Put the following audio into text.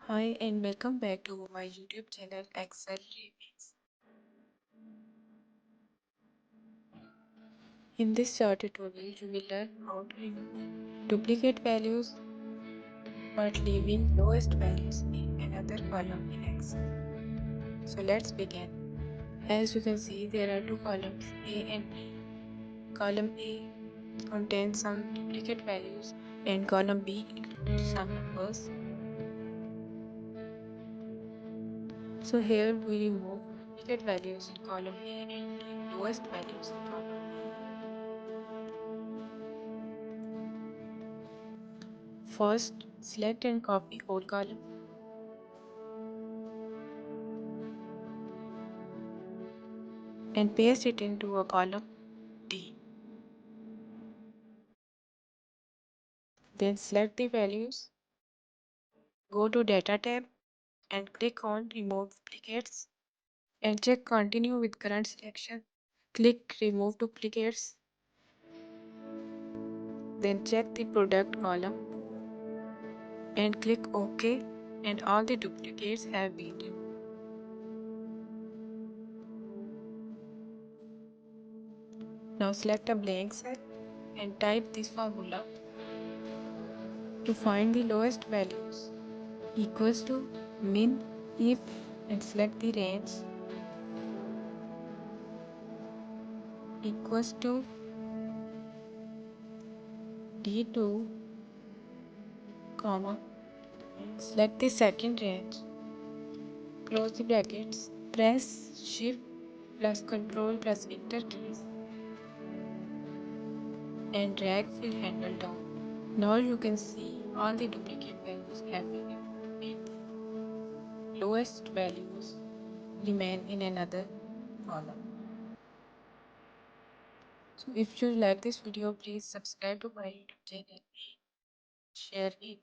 Hi and welcome back to my YouTube channel Excel Remix. In this short tutorial, you will learn how to remove duplicate values but leaving lowest values in another column in Excel. So let's begin. As you can see, there are two columns A and B. Column A contains some duplicate values and column B includes some numbers. So here we remove duplicate values in column A and leave lowest values in column B. First, select and copy whole column and paste it into a column D. Then select the values, go to Data tab and click on Remove Duplicates and check Continue with current selection. Click Remove Duplicates, then check the Product column and click OK, and all the duplicates have been removed. Now select a blank cell and type this formula to find the lowest values. Equals to min if, and select the range, equals to D2, comma, select the second range, close the brackets, press shift plus control plus enter keys and drag fill handle down. Now you can see all the duplicate values have been removed and the lowest values remain in another column. So if you like this video, please subscribe to my YouTube channel and share it.